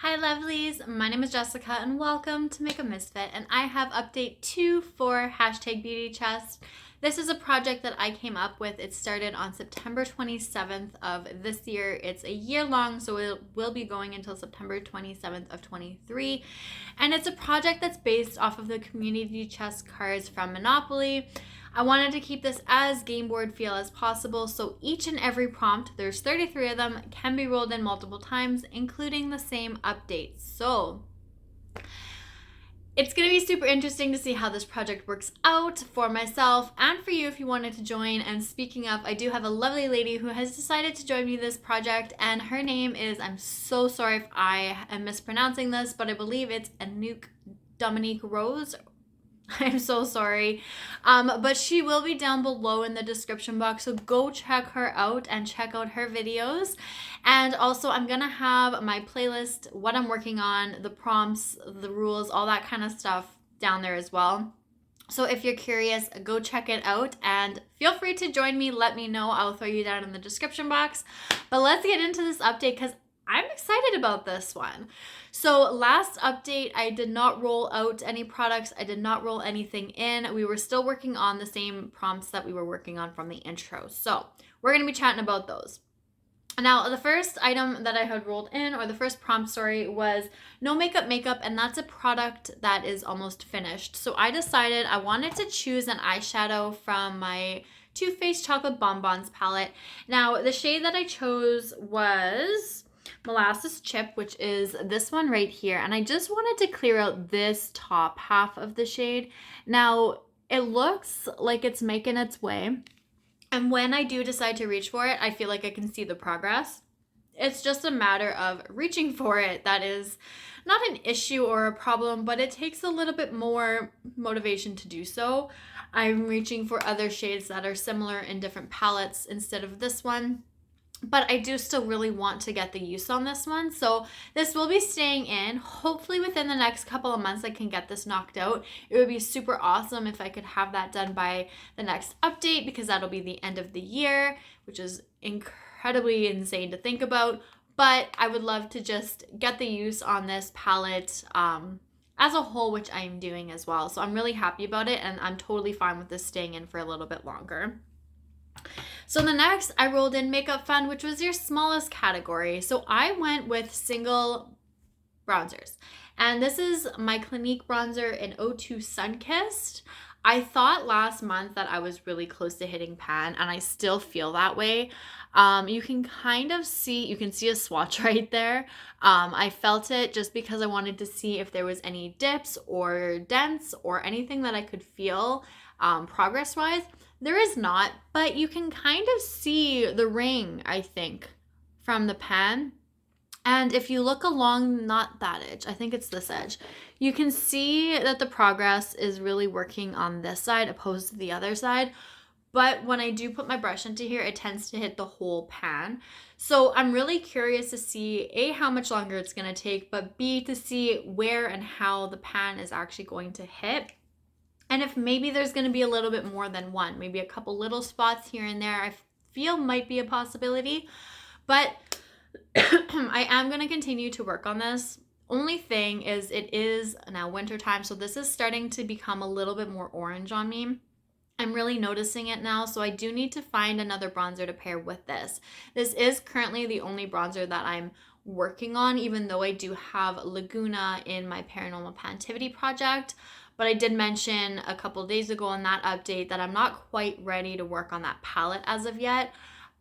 Hi lovelies, my name is Jessica and welcome to Makeup.misfit, and I have update 2 for hashtag beauty chest. This is a project that I came up with. It started on September 27th of this year. It's a year long, so it will be going until September 27th of 23. And it's a project that's based off of the community chest cards from Monopoly. I wanted to keep this as game board feel as possible, so each and every prompt, there's 33 of them, can be rolled in multiple times, including the same updates. So it's going to be super interesting to see how this project works out for myself and for you if you wanted to join. And speaking of, I do have a lovely lady who has decided to join me this project, and her name is, I'm so sorry if I am mispronouncing this, but I believe it's Anouk Dominique Rose. I'm so sorry. But she will be down below in the description box, so go check her out and check out her videos. And also I'm gonna have my playlist, what I'm working on, the prompts, the rules, all that kind of stuff down there as well. So if you're curious, go check it out and feel free to join me. Let me know. I'll throw you down in the description box. But let's get into this update because I'm excited about this one. So last update, I did not roll out any products. I did not roll anything in. We were still working on the same prompts that we were working on from the intro. So we're going to be chatting about those. Now, the first item that I had rolled in, or the first prompt, sorry, was no makeup, and that's a product that is almost finished. So I decided I wanted to choose an eyeshadow from my Too Faced Chocolate Bonbons palette. Now, the shade that I chose was Molasses Chip, which is this one right here. And I just wanted to clear out this top half of the shade. Now, it looks like it's making its way. And when I do decide to reach for it, I feel like I can see the progress. It's just a matter of reaching for it. That is not an issue or a problem, but it takes a little bit more motivation to do so. I'm reaching for other shades that are similar in different palettes instead of this one. But I do still really want to get the use on this one. So this will be staying in. Hopefully within the next couple of months I can get this knocked out. It would be super awesome if I could have that done by the next update, because that'll be the end of the year, which is incredibly insane to think about. But I would love to just get the use on this palette as a whole, which I am doing as well. So I'm really happy about it, and I'm totally fine with this staying in for a little bit longer. So the next, I rolled in Makeup Fun, which was your smallest category. So I went with single bronzers. And this is my Clinique bronzer in 02 Sunkissed. I thought last month that I was really close to hitting pan, and I still feel that way. You can kind of see, you can see a swatch right there. I felt it just because I wanted to see if there was any dips or dents or anything that I could feel progress-wise. There is not, but you can kind of see the ring, I think, from the pan. And if you look along, not that edge, I think it's this edge, you can see that the progress is really working on this side opposed to the other side. But when I do put my brush into here, it tends to hit the whole pan. So I'm really curious to see, A, how much longer it's going to take, but B, to see where and how the pan is actually going to hit. And if maybe there's going to be a little bit more than one, maybe a couple little spots here and there, I feel might be a possibility. But I am going to continue to work on this. Only thing is, it is now winter time, so this is starting to become a little bit more orange on me. I'm really noticing it now, so I do need to find another bronzer to pair with this. This is currently the only bronzer that I'm working on, even though I do have Laguna in my Paranormal Pantivity project. But I did mention a couple days ago in that update that I'm not quite ready to work on that palette as of yet.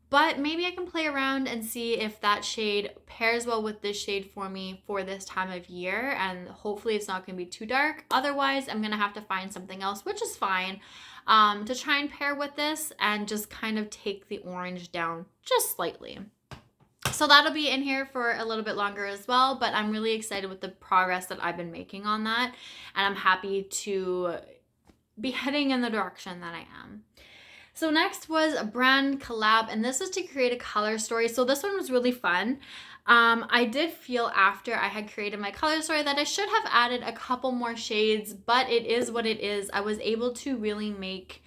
But maybe I can play around and see if that shade pairs well with this shade for me for this time of year. And hopefully it's not going to be too dark. Otherwise, I'm going to have to find something else, which is fine, to try and pair with this and just kind of take the orange down just slightly. So that'll be in here for a little bit longer as well, but I'm really excited with the progress that I've been making on that, and I'm happy to be heading in the direction that I am. So next was a brand collab, and this was to create a color story. So this one was really fun. I did feel after I had created my color story that I should have added a couple more shades, but it is what it is. I was able to really make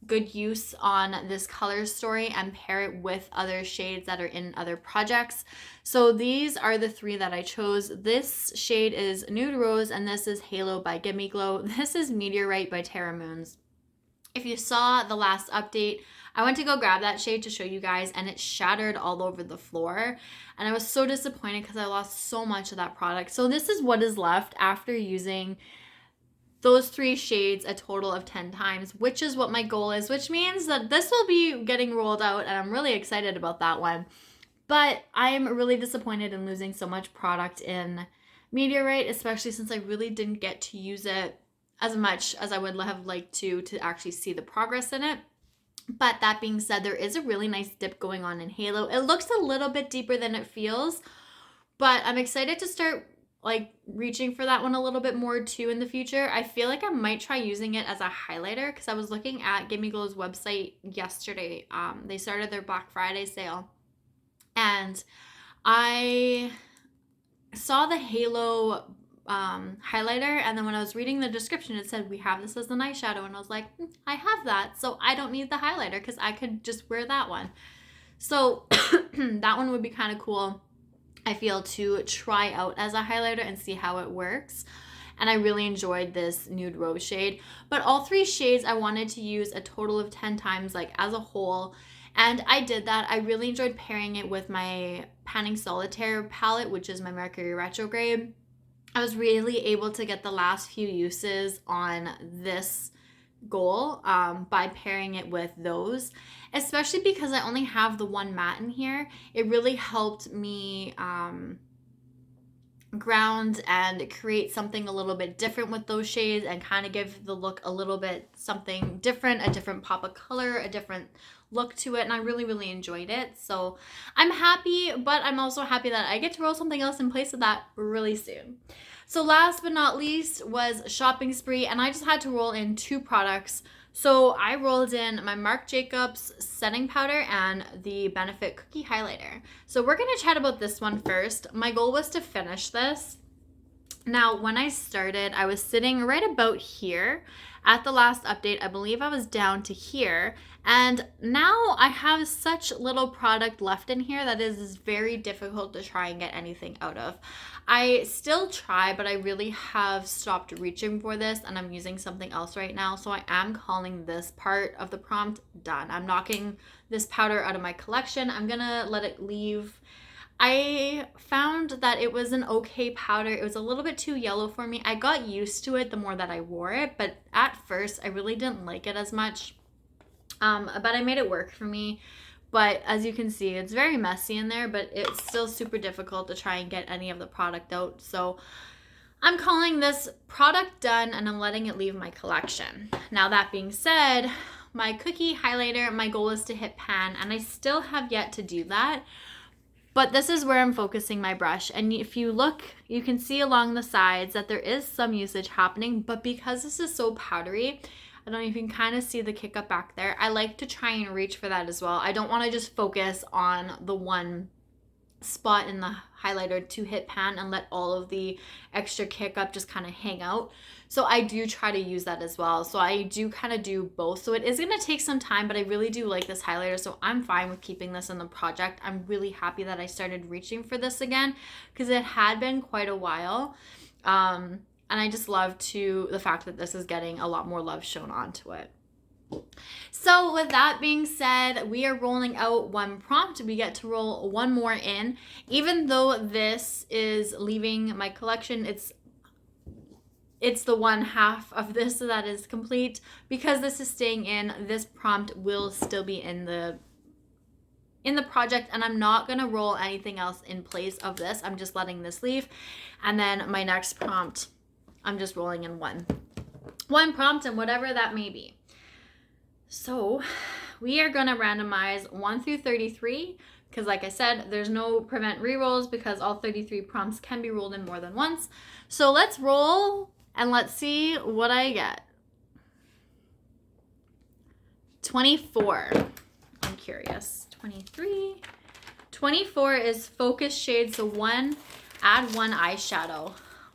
good use on this color story and pair it with other shades that are in other projects. So these are the three that I chose. This shade is Nude Rose, and this is Halo by Gimme Glow. This is Meteorite by Terra Moons. If you saw the last update, I went to go grab that shade to show you guys, and it shattered all over the floor. And I was so disappointed because I lost so much of that product. So this is what is left after using those three shades a total of 10 times, which is what my goal is, which means that this will be getting rolled out, and I'm really excited about that one. But I am really disappointed in losing so much product in Meteorite, especially since I really didn't get to use it as much as I would have liked to actually see the progress in it. But that being said, there is a really nice dip going on in Halo. It looks a little bit deeper than it feels, but I'm excited to start like reaching for that one a little bit more too in the future. I feel like I might try using it as a highlighter because I was looking at Gimme Glow's website yesterday. They started their Black Friday sale, and I saw the Halo highlighter, and then when I was reading the description, it said we have this as an eyeshadow, and I was like, I have that, so I don't need the highlighter because I could just wear that one. So that one would be kind of cool, I feel, to try out as a highlighter and see how it works. And I really enjoyed this Nude Rose shade. But all three shades I wanted to use a total of 10 times, like as a whole. And I did that. I really enjoyed pairing it with my Panning Solitaire palette, which is my Mercury Retrograde. I was really able to get the last few uses on this goal by pairing it with those, especially because I only have the one matte in here. It really helped me ground and create something a little bit different with those shades and kind of give the look a little bit something different, a different pop of color, a different look to it, and I really enjoyed it. So I'm happy, but I'm also happy that I get to roll something else in place of that really soon. So last but not least was shopping spree, and I just had to roll in two products. So I rolled in my Marc Jacobs setting powder and the Benefit Cookie Highlighter. So we're going to chat about this one first. My goal was to finish this. Now, when I started, I was sitting right about here. At the last update, I believe I was down to here. And now I have such little product left in here that it is very difficult to try and get anything out of. I still try, but I really have stopped reaching for this, and I'm using something else right now. So I am calling this part of the prompt done. I'm knocking this powder out of my collection. I'm gonna let it leave. I found that it was an okay powder. It was a little bit too yellow for me. I got used to it the more that I wore it, but at first I really didn't like it as much. But I made it work for me. But as you can see, it's very messy in there, but it's still super difficult to try and get any of the product out. So I'm calling this product done, and I'm letting it leave my collection. Now, that being said, my cookie highlighter, my goal is to hit pan, and I still have yet to do that. But this is where I'm focusing my brush. And if you look, you can see along the sides that there is some usage happening, but because this is so powdery, I don't know if you can kind of see the kick up back there. I like to try and reach for that as well. I don't want to just focus on the one spot in the highlighter to hit pan and let all of the extra kick up just kind of hang out. So I do try to use that as well. So I do kind of do both. So it is going to take some time, but I really do like this highlighter. So I'm fine with keeping this in the project. I'm really happy that I started reaching for this again because it had been quite a while. And I just love the fact that this is getting a lot more love shown onto it. So with that being said, we are rolling out one prompt. We get to roll one more in. Even though this is leaving my collection, it's the one half of this that is complete. Because this is staying in, this prompt will still be in the project, and I'm not going to roll anything else in place of this. I'm just letting this leave. And then my next prompt, I'm just rolling in one prompt, and whatever that may be. So we are going to randomize 1 through 33 because, like I said, there's no prevent rerolls because all 33 prompts can be rolled in more than once. So let's roll and let's see what I get. 24. I'm curious. 23. 24 is focus shade, so add one eyeshadow.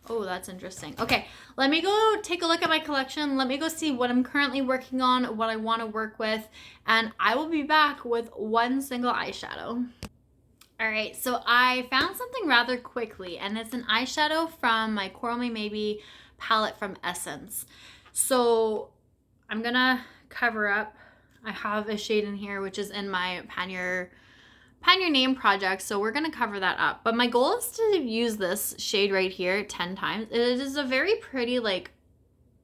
Oh, that's interesting. Okay, let me go take a look at my collection. Let me go see what I'm currently working on, what I want to work with, and I will be back with one single eyeshadow. All right, so I found something rather quickly, and it's an eyeshadow from my Coral Me Maybe palette from Essence. So I'm gonna cover up. I have a shade in here, which is in my Pan Your Name project, so we're gonna cover that up. But my goal is to use this shade right here 10 times. It is a very pretty, like,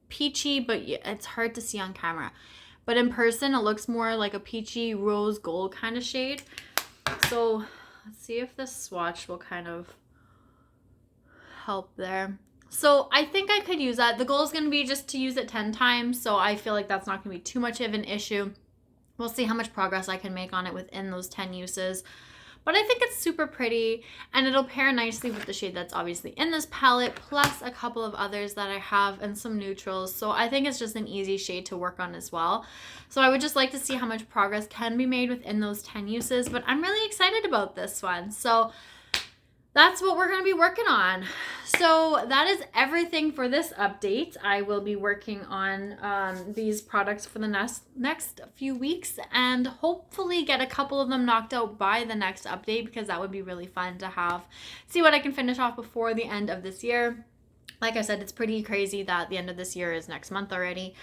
peachy, but it's hard to see on camera. But in person, it looks more like a peachy rose gold kind of shade. So let's see if this swatch will kind of help there. So I think I could use that. The goal is going to be just to use it 10 times, so I feel like that's not going to be too much of an issue. We'll see how much progress I can make on it within those 10 uses. But I think it's super pretty, and it'll pair nicely with the shade that's obviously in this palette, plus a couple of others that I have and some neutrals. So I think it's just an easy shade to work on as well. So I would just like to see how much progress can be made within those 10 uses, but I'm really excited about this one. So that's what we're going to be working on. So that is everything for this update. I will be working on these products for the next few weeks, and hopefully get a couple of them knocked out by the next update, because that would be really fun to have. See what I can finish off before the end of this year. Like I said, it's pretty crazy that the end of this year is next month already.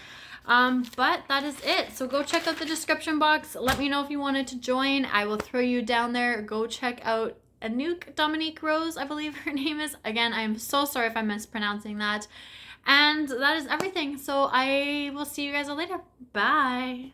But that is it. So go check out the description box. Let me know if you wanted to join. I will throw you down there. Go check out Anouk Dominique Rose, I believe her name is. Again, I'm so sorry if I'm mispronouncing that. And that is everything. So I will see you guys later. Bye.